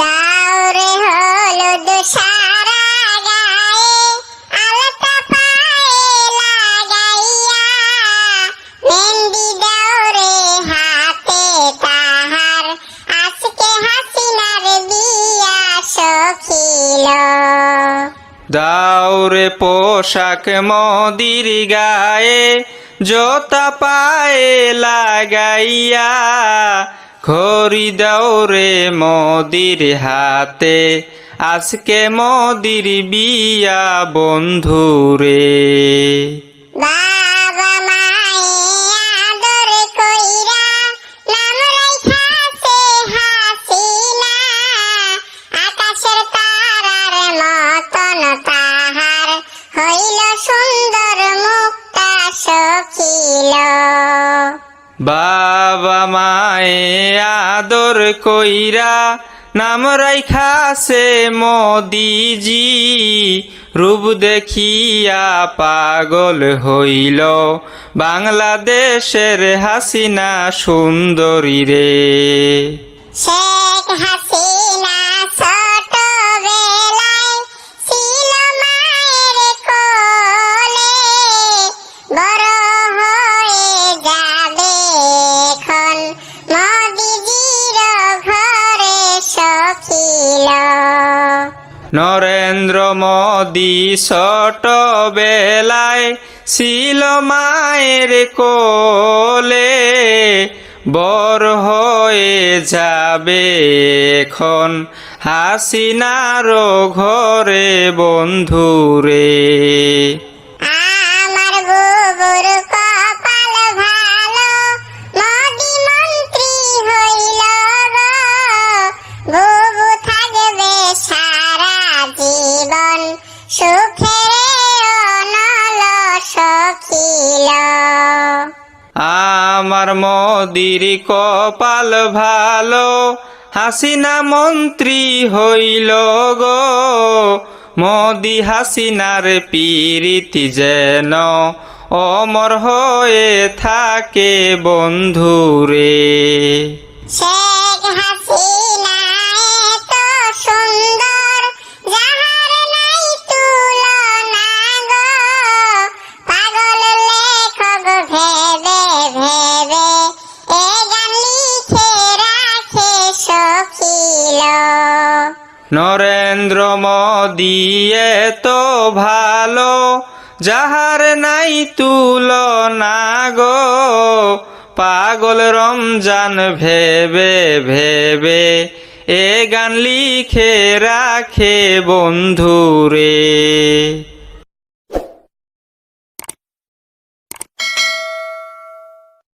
দাওরে হলুদ সারা গায়ে আলতা পায়ে লাগাইয়া মেহেন্দি দাওরে হাতে তাহার আজকে হাসিনার বিয়া সখিল। দাওরে পোশাক মদির গায়ে জোতা পায়ে লাগাইয়া ঘড়ি দাওরে মদির হাতে আজকে মদির বিয়া বন্ধুরে। বাবা মায়ে আদর কইরা নাম রাইখাছে হাসিনা আকাশের তারার মতন তাহার হইল সুন্দর মুক্তা সখিল। বাবা মায়ে আদর কইরা নাম রাইখাছে মোদিজি রূপ দেখিয়া পাগল হইল বাংলাদেশের হাসিনা সুন্দরী রে। শেখ হাসিনা ছোটবেলায় ছিল মায়ের কোলে, বড় হয়ে যাবে এখন মোদিজির ঘরে সখিল। নরেন্দ্র মোদি ছোটবেলায় ছিল মায়ের কোলে, বড় হয়ে যাবে এখন হাসিনার ঘরে বন্ধুরে। আমার বুবুর কপাল ভালো, মোদি মন্ত্রী হইল গো, বুবু থাকবে সারা জীবন সুখে অনল সখিল। আমার মোদির কপাল ভালো, হাসিনা মন্ত্রী হইল গো, মোদি হাসিনার পীরিতি যেন অমর হয়ে থাকে বন্ধুরে। শেখ হাসিনা এত সুন্দর, যাহার নাই তুলনা গো, পাগল লেখক ভেবে ভেবে এ গান লিখে রাখে সখিল। নরেন্দ্র মোদি এত ভালো, যাহার নাই তুলনা গো, পাগল রমজান ভেবে ভেবে এ গান লিখে রাখে বন্ধুরে।